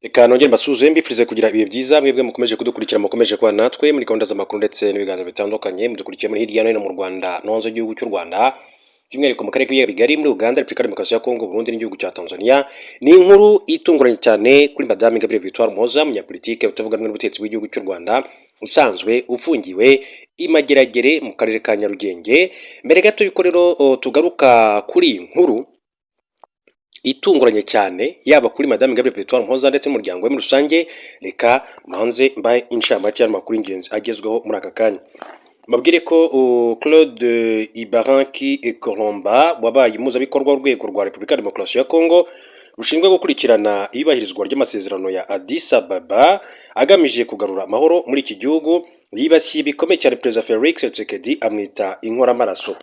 Reka nongere mbasuhuze mbifurize kugira ibihe byiza mwebwe mukomeje kudukurikira mukomeje kuba natwe muri gahunda z'amakuru ndetse n'ibiganiro bitandukanye mudukurikiye muri hirya no hino mu Rwanda no hanze y'igihugu cy'u Rwanda by'umwihariko mu karere k'ibiyaga bigari muri Uganda, Repubulika ya Demokarasi ya Kongo, Burundi n'igihugu cya Tanzania. Ni inkuru itunguranye cyane kuri Madame Ingabire Victoire Umuhoza, umunyapolitike utavuga rumwe n'ubutegetsi bw'igihugu cy'u Rwanda usanzwe ufungiwe i Mageragere mu karere ka Nyarugenge. Mbere gato yuko rero tugaruka kuri iyi nkuru itunguranye cyane yaba kuri Madame Ingabire Victoire Umuhoza ndetse n'umuryango we muri rusange, reka mbanze mbahe inshamake y'amakuru y'ingenzi agezweho muri aka kanya. Mabwire ko Claude Ibaranki Ekoromba wabaye umuhuzabikorwa w'urwego rwa Repubulika ya Demokarasi ya Kongo rushinzwe gukurikirana iyubahirizwa ry'amasezerano ya Addis Ababa agamije kugarura amahoro muri iki gihugu yibasiye bikomeye cyane Perezida Felix Tshisekedi amwita inkoramaraso.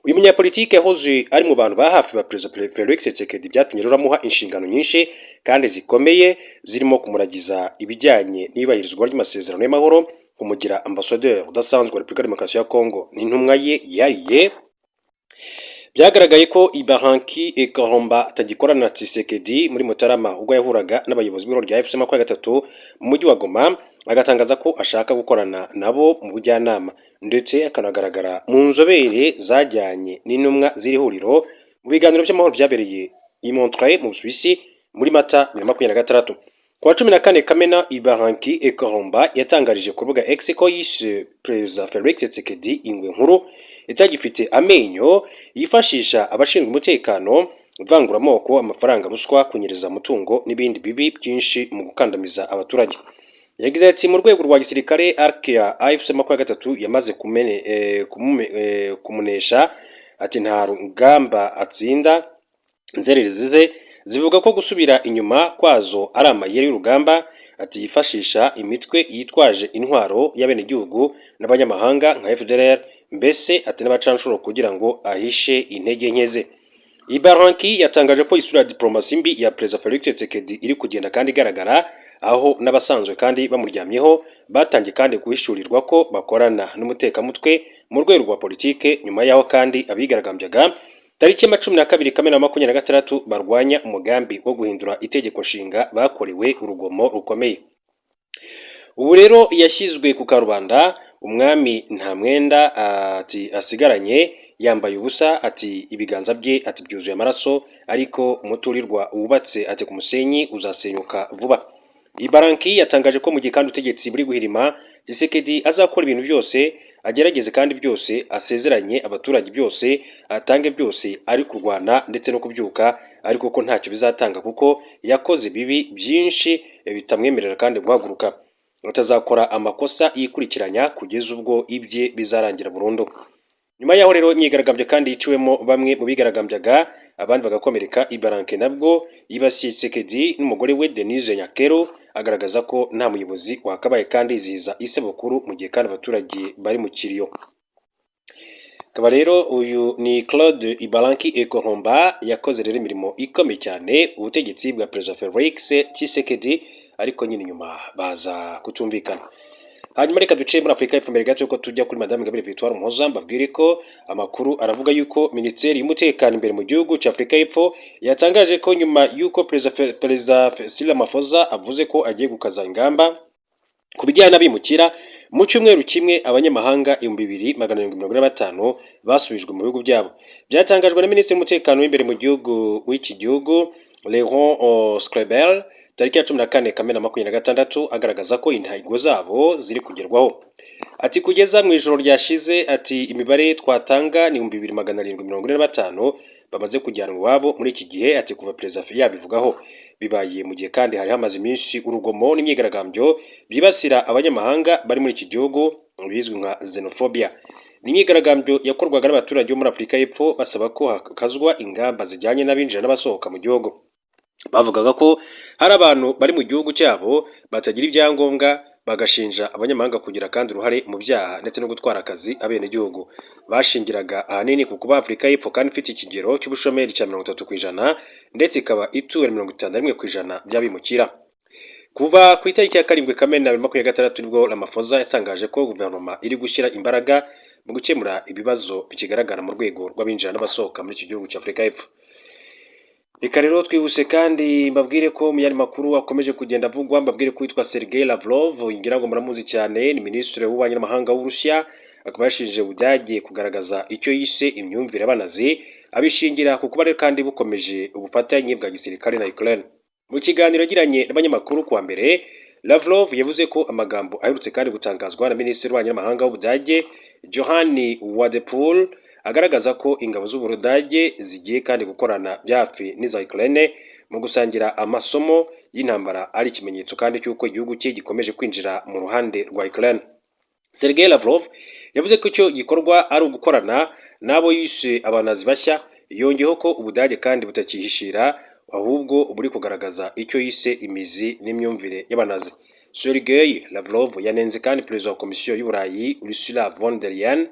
Uyu munyapolitike yahoze ari mu bantu ba hafi ba Perezida Felix Tshisekedi, byatumye rero amuha inshingano nyinshi kandi zikomeye zirimo kumuragiza ibijyanye n'iyubahirizwa ry'amasezerano y'amahoro, kumugira ambasaderi udasanzwe wa Repubulika ya Demokarasi ya Kongo n'intumwa ye yihariye. Byagaragaye ko Ibaranki Ekoromba atagikorana na Tshisekedi muri Mutarama ubwo yahuraga n'abayobozi b'ibiro rya FC23 mu mujyi wa Goma, agatangaza ko ashaka gukorana nabo mu bujyanama ndetse akanagaragara mu nzobere zajyanye n'intumwa z'iri huriro mu biganiro by'amahoro byabereye i Montreuil mu Busuwisi muri Mata 2026. Kuwa 14 Kamena, Ibaranki Ekoromba yatangarije ku rubuga X ko yise Perezida Felix Tshisekedi ingwe nkuru itagifite amenyo, yifashisha abashinzwe umutekano, ivanguramoko, amafaranga, ruswa, kunyereza umutungo n'ibindi bibi byinshi mu gukandamiza abaturage. Yagize ati mu rwego rwa gisirikare ARC ya AFC23 yamaze kumunesha, ati nta rugamba atsinda. Inzererezi ze zivuga ko gusubira inyuma kwazo ari amayeri y'urugamba, ati yifashisha imitwe yitwaje intwaro y'abenegihugu n'abanyamahanga nka FDLR, mbese ati n'abacanshuro kugira ngo ahishe intege nke ze. Ibaranki yatangaje ko isura ya diplomasi mbi ya Perezida Felix Tshisekedi iri kugenda kandi igaragara, aho n'abasanzwe kandi bamuryamyeho batangiye kandi guhishurirwa ko bakorana n'umutekamutwe mu rwego rwa politike, nyuma yaho kandi abigaragambyaga tariki ya 12 Kamena 2026 barwanya umugambi wo guhindura itegeko nshinga bakorewe urugomo rukomeye. Ubu rero yashyizwe ku karubanda, umwami nta mwenda ati asigaranye, yambaye ubusa, ati ibiganza bye ati byuzuye amaraso, ariko umuturirwa wubatse ati ku musenyi uzasenyuka vuba. Ibaranki yatangaje ko mu gihe kandi utegetsi buri guhirima, Tshisekedi azakora ibintu byose, agerageze kandi byose, asezeranye abaturage byose, atange byose, ari kurwana ndetse no kubyuka, ariko ko ntacyo bizatanga kuko yakoze bibi byinshi bitamwemerera kandi guhaguruka. Utazakora amakosa yikurikiranya kugeza ubwo ibye bizarangira burundu. Nyuma yaho rero imyigaragambyo kandi yiciwemo bamwe mu bigaragambyaga, abandi bagakomereka. Ibaranki nabwo yibasiye Tshisekedi n'umugore we Denise Nyakero, agaragaza ko nta muyobozi wakabaye kandi yizihiza isabukuru mu gihe kandi abaturage bari mu kiriyo. Akaba rero uyu ni Claude Ibaranki Ekoromba yakoze rero imirimo ikomeye cyane ubutegetsi bwa Perezida Felix Tshisekedi, ariko nyine nyuma baza kutumvikana. Hanyuma reka duce muri Afurika y'Epfo mbere gato yuko tujya kuri Madame Ingabire Victoire Umuhoza, mbabwire ko amakuru aravuga yuko Minisiteri y'Umutekano imbere mu gihugu cya Afurika y'Epfo yatangaje ko nyuma yuko Perezida Cyril Ramaphosa avuze ko agiye gukaza ingamba ku bijyanye n'abimukira, mu cyumweru kimwe abanyamahanga 2745 basubijwe mu bihugu byabo. Byatangajwe na Minisitiri w'Umutekano w'imbere mu gihugu w'iki gihugu Laurent Skrebel tariki ya 14 Kamena 2026, agaragaza ko intego zabo ziri kugerwaho. Ati kugeza mu ijoro ryashize, ati imibare twatanga ni 2745 bamaze kujyanwa iwabo muri iki gihe, ati kuva Perezida yabivugaho. Bibaye mu gihe kandi hari hamaze iminsi urugomo n'imyigaragambyo byibasira abanyamahanga bari muri iki gihugu bizwi nka xenophobia. Ni imyigaragambyo yakorwaga n'abaturage bo muri Afurika y'Epfo basaba ko hakazwa ingamba zijyanye n'abinjira n'abasohoka mu gihugu. Bavugaga ko hari abantu bari mu gihugu cyabo batagira ibyangombwa, bagashinja abanyamahanga kugira kandi uruhare mu byaha ndetse no gutwara akazi abenegihugu. Bashingiraga ahanini ku kuba Afurika y'Epfo kandi ifite ikigero cy'ubushomeri cya 30% ndetse ikaba ituwe 51% by'abimukira. Kuva ku itariki ya 7 Kamena 2026 nibwo Ramaphosa yatangaje ko guverinoma iri gushyira imbaraga mu gukemura ibibazo bikigaragara mu rwego rw'abinjira n'abasohoka muri iki gihugu cya Afurika y'Epfo. Reka rero twihuse kandi mbabwire ko mu yandi makuru akomeje kugenda avugwa, mbabwire ko witwa Sergei Lavrov, ngira ngo muramuzi cyane, ni minisitiri w'ububanyi n'amahanga w'Uburusiya, akaba yashinje Ubudage kugaragaza icyo yise imyumvire y'abanazi, abishingira ku kuba kandi bukomeje ubufatanye bwa gisirikare na Ukraine. Mu kiganiro yagiranye n'abanyamakuru kuwa mbere, Lavrov yavuze ko amagambo aherutse kandi gutangazwa na minisitiri w'ububanyi n'amahanga w'Ubudage Johanni Wadephul agaragaza ko ingabo z'Ubudage zigiye kandi gukorana byafi n'iza Ukraine mu gusangira amasomo y'intambara ari ikimenyetso kandi cy'uko igihugu cye gikomeje kwinjira mu ruhande rwa Ukraine. Sergei Lavrov yavuze ko icyo gikorwa ari ugukorana n'abo yise abanazi bashya, yongeyeho ko Ubudage kandi butakihishira ahubwo buri kugaragaza icyo yise imizi n'imyumvire y'abanazi. Sergei Lavrov yanenze kandi perezida wa komisiyo y'Uburayi Ursula von der Leyen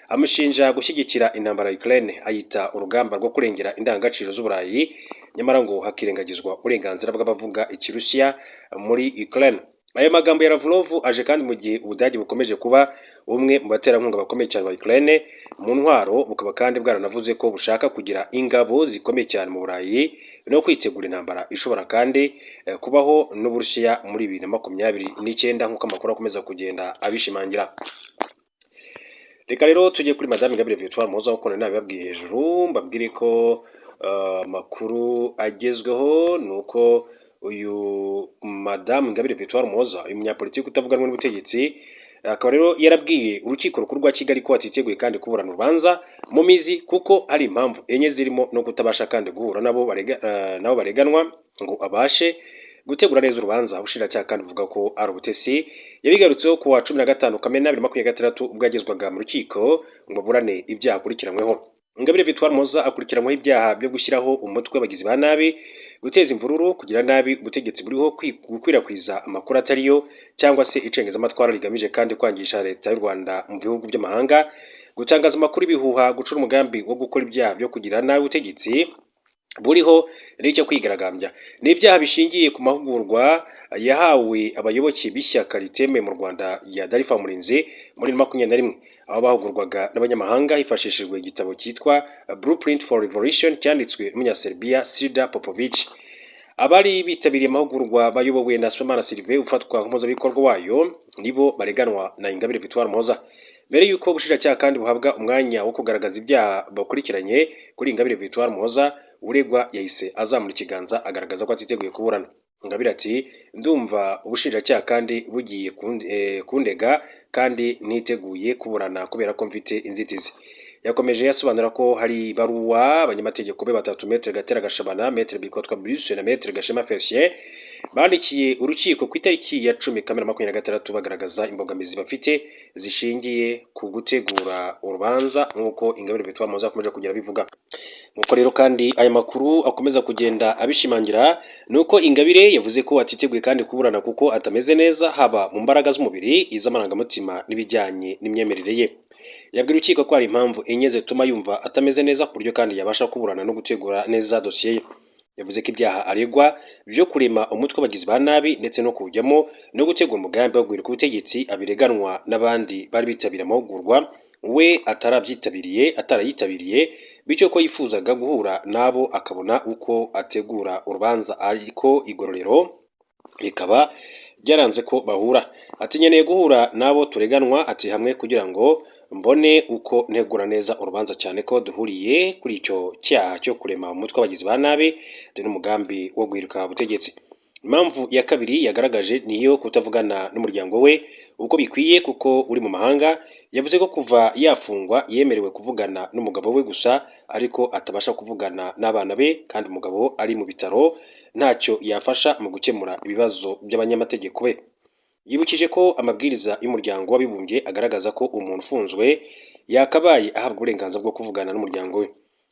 amushinja gushyigikira intambara ya Ukraine, ayita urugamba rwo kurengera indangagaciro z'Uburayi, nyamara ngo hakirengagizwa uburenganzira bw'abavuga Ikirusiya muri Ukraine. Ayo magambo ya Lavrov aje kandi mu gihe Ubudage bukomeje kuba umwe mu baterankunga bakomeye cyane ba Ukraine mu ntwaro, bukaba kandi bwaranavuze ko bushaka kugira ingabo zikomeye cyane mu Burayi no kwitegura intambara ishobora kandi kubaho n'Uburusiya muri 2029 nk'uko amakuru akomeza kugenda abishimangira. Reka rero tujye kuri Madame Ingabire Victoire Umuhoza uko nabibabwiye hejuru, mbabwire ko amakuru agezweho nuko uyu Madame Ingabire Victoire Umuhoza, uyu munyapolitiki utavuga rumwe n'ubutegetsi, akaba rero yarabwiye urukiko rukuru rwa Kigali ko atiteguye kandi kuburana urubanza mu mizi kuko hari impamvu enye zirimo no kutabasha kandi guhura nabo bareganwa ngo abashe gutegura neza urubanza. Ubushinjacyaha kandi buvuga ko ari ubutesi. Yabigarutseho ku wa 15 Kamena 2026 ubwo yagezwaga mu rukiko ngo aburane ibyaha akurikiranyweho. Ingabire Victoire Umuhoza akurikiranyweho ibyaha byo gushyiraho umutwe w'abagizi ba nabi, guteza imvururu, kugira nabi ubutegetsi buriho, gukwirakwiza amakuru atariyo cyangwa se icengezamatwara rigamije kandi kwangisha leta y'u Rwanda mu bihugu by'amahanga, gutangaza amakuru ibihuha, gucura umugambi wo gukora ibyaha byo kugira nabi ubutegetsi buriho n'icyo kwigaragambya. Ni ibyaha bishingiye ku mahugurwa yahawe abayoboke b'ishyaka ritemewe mu Rwanda ya Darifa Murinzi muri 2021, aho bahugurwaga n'abanyamahanga hifashishijwe igitabo cyitwa Blueprint for Revolution cyanditswe n'Umunyaserbia Srda Popovic. Abari bitabiriye amahugurwa bayobowe na Sibomana Sylvain ufatwa nk'umuhuzabikorwa wayo nibo bareganwa na Ingabire Victoire Umuhoza. Mbere yuko ubushinjacyaha kandi buhabwa umwanya wo kugaragaza ibyaha bakurikiranye kuri Ingabire Victoire Umuhoza, uregwa yahise azamura ikiganza agaragaza ko atiteguye kuburana. Ingabire ati ndumva ubushinjacyaha kandi bugiye kundega kandi niteguye kuburana kubera ko mfite inzitizi. Yakomeje yasobanura ko hari baruwa abanyamategeko be batatu, Maître Gatera Gashabana, Maître Bikotwa Bruce na Maître Gashema Felicien, bandikiye urukiko ku itariki ya 10 Kamena 2026 bagaragaza imbogamizi bafite zishingiye ku gutegura urubanza nk'uko Ingabire Victoire Umuhoza akomeje kugira bivuga. Nuko rero kandi aya makuru akomeza kugenda abishimangira nuko Ingabire yavuze ko atiteguye kandi kuburana kuko atameze neza, haba mu mbaraga z'umubiri, iz'amarangamutima n'ibijyanye n'imyemerere ye. Yabwira urukiko ko hari impamvu enye zituma yumva atameze neza ku buryo kandi yabasha kuburana no gutegura neza dosiye ye. Yavuze ko ibyaha aregwa byo kurema umutwe w'abagizi ba nabi ndetse no kujyamo no gutegura umugambi wo guhirika ubutegetsi abireganwa n'abandi bari bitabira amahugurwa, we atarayitabiriye, bityo ko yifuzaga guhura nabo akabona uko ategura urubanza, ariko igororero rikaba byaranze ko bahura. Ati nkeneye guhura nabo tureganwa, ati hamwe kugira ngo mbone uko ntegura neza urubanza, cyane ko duhuriye kuri icyo cyaha cyo kurema umutwe w'abagizi ba nabi n'umugambi wo guhirika ubutegetsi. Impamvu ya kabiri yagaragaje niyo kutavugana n'umuryango we uko bikwiye kuko uri mu mahanga. Yavuze ko kuva yafungwa yemerewe kuvugana n'umugabo we gusa, ariko atabasha kuvugana n'abana be kandi umugabo ari mu bitaro ntacyo yafasha mu gukemura ibibazo by'abanyamategeko be. Yibukije ko amabwiriza y'umuryango w'abibumbye agaragaza ko umuntu ufunzwe yakabaye ahabwa uburenganzira bwo kuvugana n'umuryango we.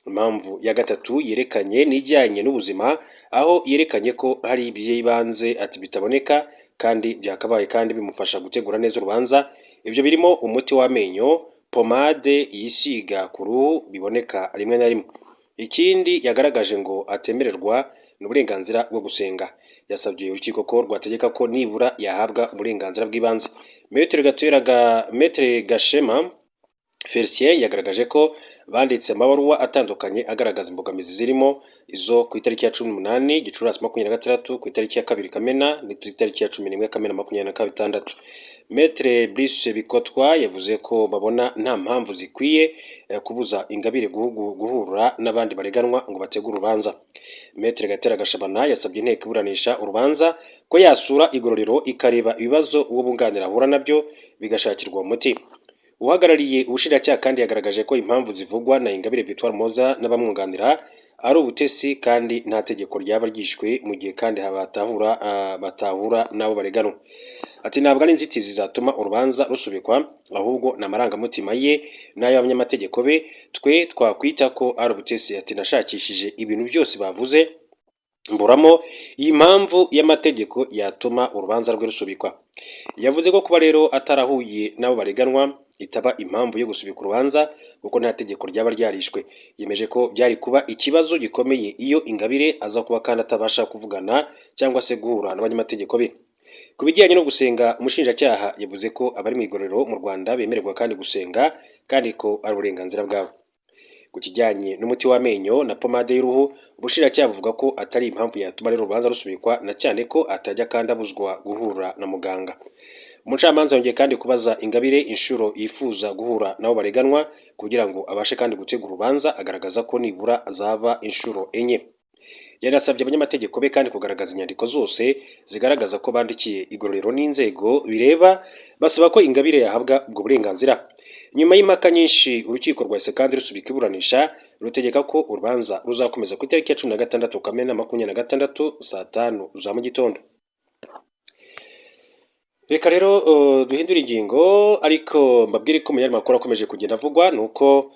Impamvu ya gatatu yerekanye n'ijyanye n'ubuzima, aho yerekanye ko hari iby'ibanze ati bitaboneka kandi byakabaye kandi bimufasha gutegura neza urubanza. Ibyo birimo umuti w'amenyo, pomade yisiga ku ruhu biboneka rimwe na rimwe. Ikindi yagaragaje ngo atemererwa n'uburenganzira bwo gusenga. Yasabye urukiko ko rwategeka ko nibura yahabwa uburenganzira bw'ibanze. Maître Gashema Felicien yagaragaje ko banditse amabaruwa atandukanye agaragaza imbogamizi zirimo izo ku itariki ya 18 Gicurasi 2026, ku itariki ya 2 Kamena n'itariki ya 11 Kamena 2026. Maître Brice Bikotwa yavuze ko babona nta mpamvu zikwiye kubuza Ingabire guhura n'abandi bareganwa ngo bategure urubanza. Maître Gatera Gashabana yasabye inteko iburanisha urubanza ko yasura igororero ikareba ibibazo uwo bunganira ahura nabyo bigashakirwa umuti. Uhagarariye ubushinjacyaha kandi yagaragaje ko impamvu zivugwa na Ingabire Victoire Umuhoza n'abamwunganira ari ubutesi kandi nta tegeko ryaba ryishwe mu gihe kandi batahura n'abo bareganwa. Ati ntabwo ari inzitizi zatuma urubanza rusubikwa, ahubwo n'amarangamutima ye n'ay'abanyamategeko be, twe twakwita ko ari ubutesi. Ati nashakishije ibintu byose bavuze mburamo iyi mpamvu y'amategeko yatuma urubanza rwe rusubikwa. Yavuze ko kuba rero atarahuye n'abo bareganwa itaba impamvu yo gusubika urubanza kuko nta tegeko ryaba ryarishwe. Yemeje ko byari kuba ikibazo gikomeye iyo Ingabire aza kuba kandi atabasha kuvugana cyangwa se guhura n'abanyamategeko be. Ku bijyanye no gusenga, umushinjacyaha yavuze ko abari mu igororero mu Rwanda bemererwa kandi gusenga kandi ko ari uburenganzira bwabo. Ku kijyanye n'umuti w'amenyo na pomade y'uruhu, ubushinjacyaha buvuga ko atari impamvu yatuma rero urubanza rusubikwa na cyane ko atajya kandi abuzwa guhura na muganga. Umucamanza yongeye kandi kubaza Ingabire inshuro yifuza guhura nabo bareganwa kugira ngo abashe kandi gutegura urubanza, agaragaza ko nibura azaba inshuro enye. Yarasabye abanyamategeko be kandi kugaragaza inyandiko zose zigaragaza ko bandikiye igororero n'inzego bireba basaba ko Ingabire yahabwa ubwo burenganzira. Nyuma y'impaka nyinshi, urukiko rwahise kandi rusubika iburanisha rutegeka ko urubanza ruzakomeza ku itariki ya 16 Kamena 2026 saa 5 za mu gitondo. Reka rero duhindura ingingo, ariko mbabwire ko mu makuru akomeje kugenda avugwa nuko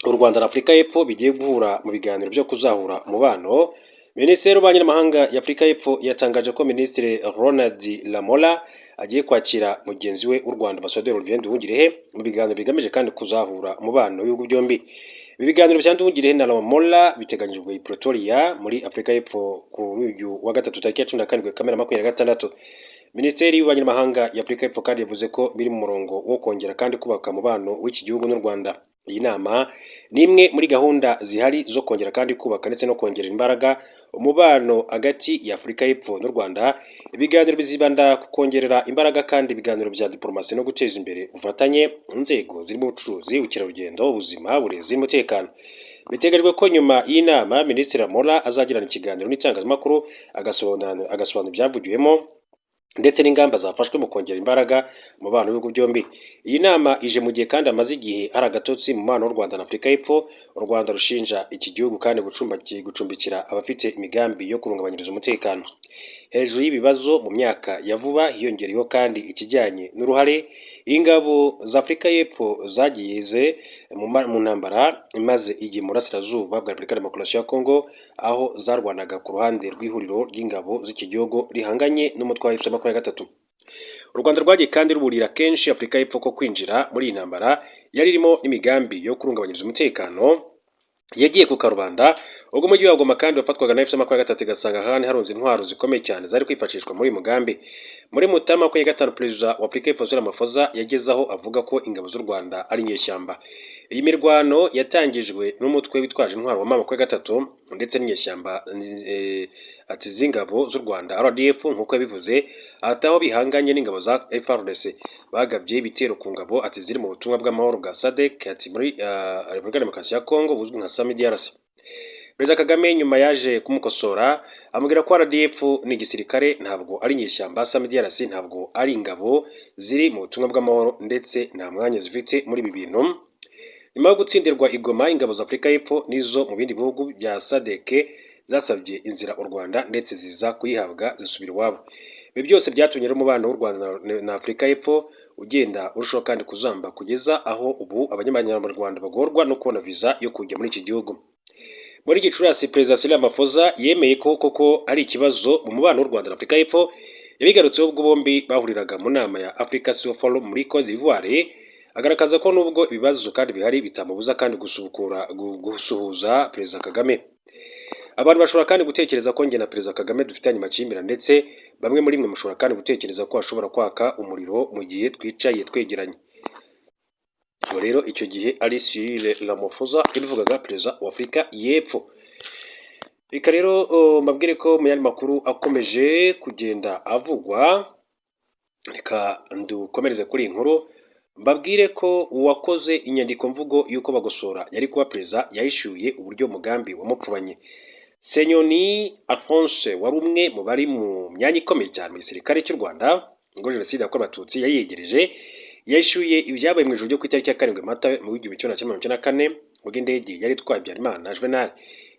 u Rwanda na Afurika y'Epfo bigiye guhura mu biganiro byo kuzahura umubano. Minisitiri w'Ububanyi n'Amahanga ya Afurika y'Epfo yatangaje ko Minisitiri Ronald Lamola agiye kwakira mugenzi we w'u Rwanda Ambassadeur Olivier Nduhungirehe mu biganiro bigamije kandi kuzahura umubano w'ibihugu byombi. Ibi biganiro bya Nduhungirehe na Lamola biteganyijwe i Pretoria muri Afurika y'Epfo kuri uyu wa gatatu tariki ya 17 Kamena 2026. Minisiteri y'Ububanyi n'Amahanga ya Afurika y'Epfo kandi yavuze ko biri mu murongo wo kongera kandi kubaka umubano w'iki gihugu n'u Rwanda. Iyi nama ni imwe muri gahunda zihari zo kongera kandi kubaka ndetse no kongerera imbaraga umubano hagati ya Afurika y'Epfo n'u Rwanda. Ibiganiro bizibanda ku kongerera imbaraga kandi ibiganiro bya diplomasi no guteza imbere ubufatanye mu nzego zirimo ubucuruzi, ubukerarugendo, ubuzima, uburezi n'umutekano. Biteganyijwe ko nyuma y'inama Minisitiri Lamola azagirana ikiganiro n'itangazamakuru agasobanura ibyavugiwemo ndetse n'ingamba zafashwe mu kongera imbaraga umubano w'ibihugu byombi. Iyi nama ije mu gihe kandi amaze igihe ari agatotsi mu mubano w'u Rwanda na Afurika y'Epfo. U Rwanda rushinja iki gihugu kandi gucumbikira abafite imigambi yo kurungabanyiriza umutekano. Hejuru y'ibibazo mu myaka ya vuba hiyongereyeho kandi ikijyanye n'uruhare ingabo za Afurika y'Epfo zagize mu ntambara imaze igihe mu burasirazuba bwa Repubulika ya Demokarasi ya Kongo, aho zarwanaga ku ruhande rw'ihuriro ry'ingabo z'iki gihugu rihanganye n'umutwe wa M23. U Rwanda rwagiye kandi ruburira kenshi Afurika y'Epfo ko kwinjira muri iyi ntambara yari irimo n'imigambi yo kurungabanyiriza umutekano yagiye ku karubanda. Ubwo umujyi wa Goma kandi wafatwaga na M23 igasanga ahandi harunze intwaro zikomeye cyane zari kwifashishwa muri mugambi. Muri Mutarama 2025 Perezida wa Afurika y'Epfo Cyril Ramaphosa yagezaho avuga ko ingabo z'u Rwanda ari inyeshyamba. Iyi mirwano yatangijwe n'umutwe witwaje intwaro wa M23 ndetse n'inyeshyamba ati z'ingabo z'u Rwanda RDF nk'uko yabivuze, ataho bihanganye n'ingabo za FARDC bagabye ibitero ku ngabo ati ziri mu butumwa bw'amahoro bwa SADC ati muri Repubulika ya Demokarasi ya Kongo buzwi nka SAMIDRC. Perezida Kagame nyuma yaje kumukosora amubwira ko RDF ni igisirikare ntabwo ari inyeshyamba, SAMIDRC ntabwo ari ingabo ziri mu butumwa bw'amahoro ndetse nta mwanya zifite muri ibi bintu. Nyuma yo gutsindirwa Igoma, ingabo za Afurika y'Epfo nizo mu bindi bihugu bya SADC zasabye inzira u Rwanda ndetse ziza kuyihabwa zisubira iwabo. Ibi byose byatumye umubano w'u Rwanda na Afurika y'Epfo ugenda urushaho kandi kuzamba kugeza aho ubu abanyamuryango bagorwa no kubona visa yo kujya muri iki gihugu. Muri Gicurasi Perezida Cyril Ramaphosa yemeye ko koko ari ikibazo mu mubano w'u Rwanda na Afurika y'Epfo. Yabigarutseho ubwo bombi bahuriraga mu nama ya Africa Social Forum muri Côte d'Ivoire, agaragaza ko nubwo ibibazo kandi bihari bitamubuza kandi gusuhuza Perezida Kagame. Abantu bashobora kandi gutekereza ko njye na Perezida Kagame dufitanye amakimbirane ndetse bamwe muri mwe mushobora kandi gutekereza ko ashobora kwaka umuriro mu gihe twicaye twegeranye. ubu rero icyo gihe ari Cyril Ramaphosa yabivugaga, perezida wa Afurika y'Epfo. Reka rero mbabwire ko mu yandi makuru akomeje kugenda avugwa, reka dukomereze kuri iyi nkuru, mbabwire ko uwakoze inyandiko mvugo y'uko Bagosora yari kuba perezida yahishuye uburyo mugambi wamupfubanye. Senyoni Alphonse wari umwe mu bari mu myanya ikomeye cyane mu gisirikare cy'u Rwanda ngo Jenoside yakorewe Abatutsi yari yegereje, yishyuye ibyabaye mu ijoro ryo ku itariki ya 7 Mata mu 1994 ubwo indege yari itwaye Habyarimana Juvenal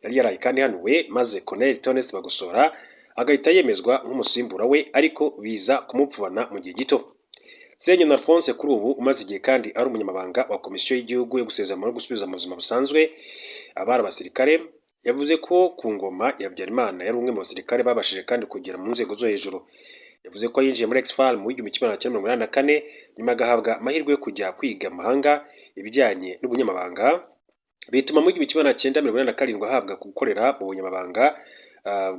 yari yaraye kandi hanuwe, maze Colonel Theoneste Bagosora agahita yemezwa nk'umusimbura we, ariko biza kumupfubana mu gihe gito. Senyoni Alphonse kuri ubu umaze igihe kandi ari umunyamabanga wa Komisiyo y'Igihugu yo gusezerana no gusubiza mu buzima busanzwe abari abasirikare, yavuze ko ku ngoma ya Habyarimana yari umwe mu basirikare babashije kandi kugera mu nzego zo hejuru. Yavuze ko yinjiye muri Exfal mu 1984 nyuma agahabwa amahirwe yo kujya kwiga amahanga ibijyanye n'ubunyamabanga, bituma mu 1987 ahabwa gukorera mu bunyamabanga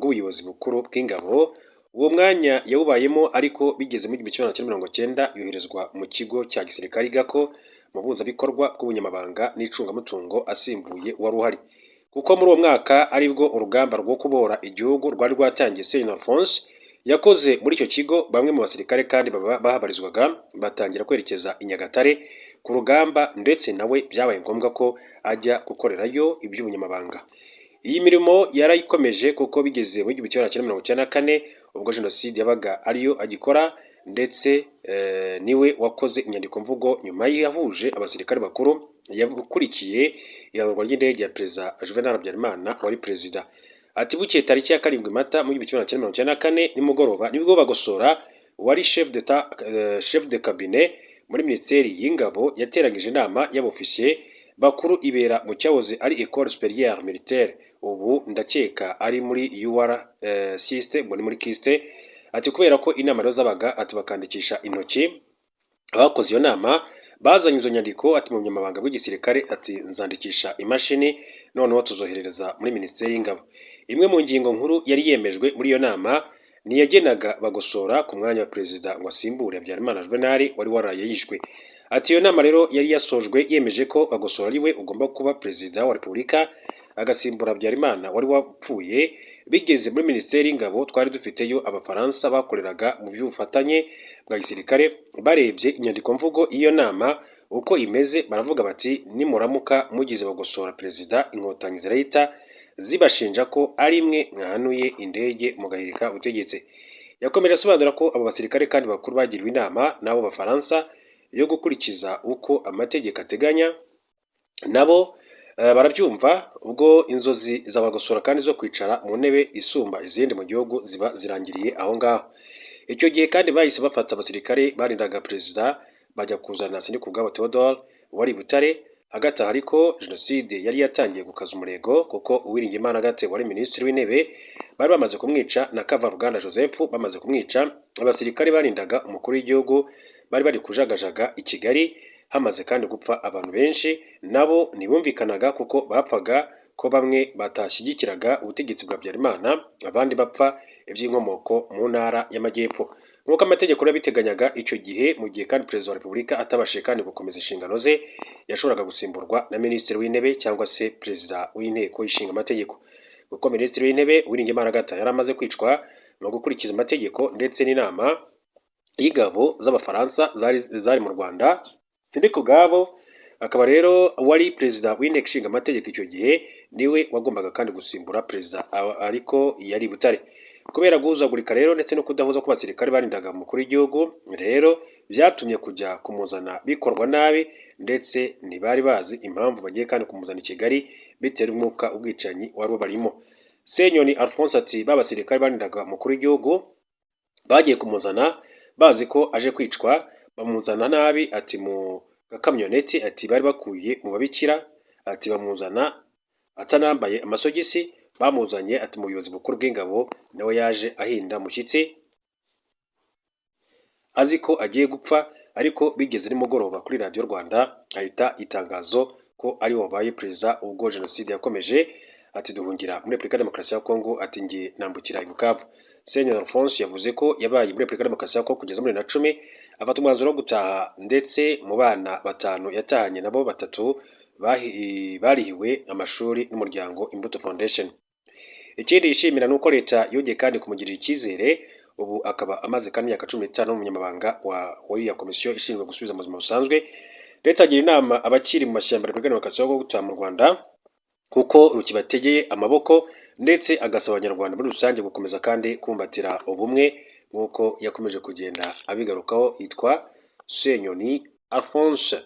bw'ubuyobozi bukuru bw'ingabo. Uwo mwanya yawubayemo, ariko bigeze mu 1990 yoherezwa mu kigo cya gisirikare Gako mu buhuzabikorwa bw'ubunyamabanga n'icungamutungo asimbuye wari uhari, kuko muri uwo mwaka aribwo urugamba rwo kubora igihugu rwari rwatangiye. Senyoni Alphonse yakoze muri icyo kigo, bamwe mu basirikare kandi bahabarizwaga batangira kwerekeza i Nyagatare ku rugamba, ndetse nawe byabaye ngombwa ko ajya gukorerayo iby'ubunyamabanga. Iyi mirimo yarayikomeje kuko bigeze mu 1994 ubwo Jenoside yabaga ariyo agikora, ndetse niwe wakoze inyandiko mvugo nyuma yahuje abasirikare bakuru yakurikiye ihanurwa ry'indege ya Perezida Juvenal Habyarimana wari perezida. Ati bukeye tariki ya 7 Mata mu 1994 nimugoroba nibwo Bagosora wari chef de cabinet muri Minisiteri y'Ingabo yateranyije inama y'abofisiye bakuru ibera mu cyahoze ari École Supérieure Militaire, ubu ndakeka ari muri UR Siste, ngo ni muri Kiste. Ati kubera ko inama rero zabaga, ati bakandikisha intoki, abakoze iyo nama bazanye izo nyandiko, ati mu bunyamabanga bw'igisirikare, ati nzandikisha imashini noneho tuzoherereza muri Minisiteri y'Ingabo. Imwe mu ngingo nkuru yari yemejwe muri iyo nama niyagenaga Bagosora ku mwanya wa perezida ngo asimbure Habyarimana Juvenal wari waraye yishwe. Ati iyo nama rero yari yasojwe yemeje ko Bagosora ari we ugomba kuba perezida wa Repubulika agasimbura Habyarimana wari wapfuye. Bigeze muri Minisiteri y'Ingabo twari dufiteyo abafaransa bakoreraga mu by'ubufatanye bwa gisirikare, barebye inyandiko mvugo iyo nama uko imeze, baravuga bati nimuramuka mugize Bagosora perezida, inkotanyi zirahita zibashinja ko ari mwe mwahanuye indege mugahirika ubutegetsi. Yakomeje asobanura ko abo basirikare kandi bakuru bagiriwe inama n'abo bafaransa yo gukurikiza uko amategeko ateganya, nabo barabyumva. Ubwo inzozi za Bagosora kandi zo kwicara mu ntebe isumba izindi mu gihugu ziba zirangiriye aho ngaho. Icyo gihe kandi bahise bafata abasirikare barindaga perezida bajya kuzana Sindikubwabo Theodore wari Butare. Hagati aho ariko Jenoside yari yatangiye gukaza umurego, kuko Uwiringiyimana Agathe wari minisitiri w'intebe bari bamaze kumwica, na Kavaruganda Joseph bamaze kumwica. Abasirikare barindaga umukuru w'igihugu bari bari kujagajaga i Kigali, hamaze kandi gupfa abantu benshi. Nabo ntibumvikanaga kuko bapfaga ko bamwe batashyigikiraga ubutegetsi bwa Habyarimana, abandi bapfa iby'inkomoko mu ntara y'Amajyepfo nk'uko amategeko yabiteganyaga icyo gihe. Mu gihe kandi perezida wa Repubulika atabashije kandi gukomeza inshingano ze, yashoboraga gusimburwa na minisitiri w'intebe cyangwa se perezida w'inteko ishinga amategeko, kuko minisitiri w'intebe Uwiringiyimana Agathe yari amaze kwicwa no gukurikiza amategeko, ndetse n'inama y'ingabo z'abafaransa zari mu Rwanda. Sindikubwabo akaba rero wari perezida w'inteko ishinga amategeko icyo gihe, niwe wagombaga kandi gusimbura perezida, ariko yari Butare. Kubera guhuzagurika rero ndetse no kudahuza ko abasirikare barindaga umukuru w'igihugu, rero byatumye kujya kumuzana bikorwa nabi, ndetse ntibari bazi impamvu bagiye kandi kumuzana i Kigali bitewe n'umwuka ubwicanyi wari barimo. Senyoni Alphonse ati babasirikare barindaga umukuru w'igihugu bagiye kumuzana bazi ko aje kwicwa, bamuzana nabi. Ati mu gakamyoneti, ati bari bakuye mu babikira, ati bamuzana atanambaye amasogisi. Bamuzanye ati mu buyobozi bukuru bw'ingabo, nawe yaje ahinda mushyitsi azi ko agiye gupfa. Ariko bigeze nimugoroba kuri Radio Rwanda ahita itangazo ko ari wabaye perezida ubwo Jenoside yakomeje. Ati duhungira muri Repubulika ya Demokarasi ya Kongo, ati ngiye nambukira i Bukavu. Senyoni Alphonse yavuze ko yabaye muri Repubulika ya Demokarasi ya Kongo kugeza muri 2010, afata umwanzuro wo gutaha ndetse mu bana batanu yatahanye nabo batatu barihiwe amashuri n'umuryango Imbuto Foundation. Ikindi yishimira nuko leta yongeye kandi kumugirira icyizere, ubu akaba amaze kandi imyaka 15 n'umunyamabanga wa komisiyo ishinzwe gusubiza mu buzima busanzwe, ndetse agira inama abakiri mu mashyamba Repubulika Demokarasi yo gutaha mu Rwanda kuko rukibategeye amaboko, ndetse agasaba abanyarwanda muri rusange gukomeza kandi kumbatira ubumwe nk'uko yakomeje kugenda abigarukaho. Yitwa Senyoni Alphonse.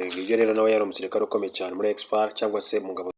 Ngibyo rero nawe yari umusirikare ukomeye cyane muri Expar cyangwa se mu ngabo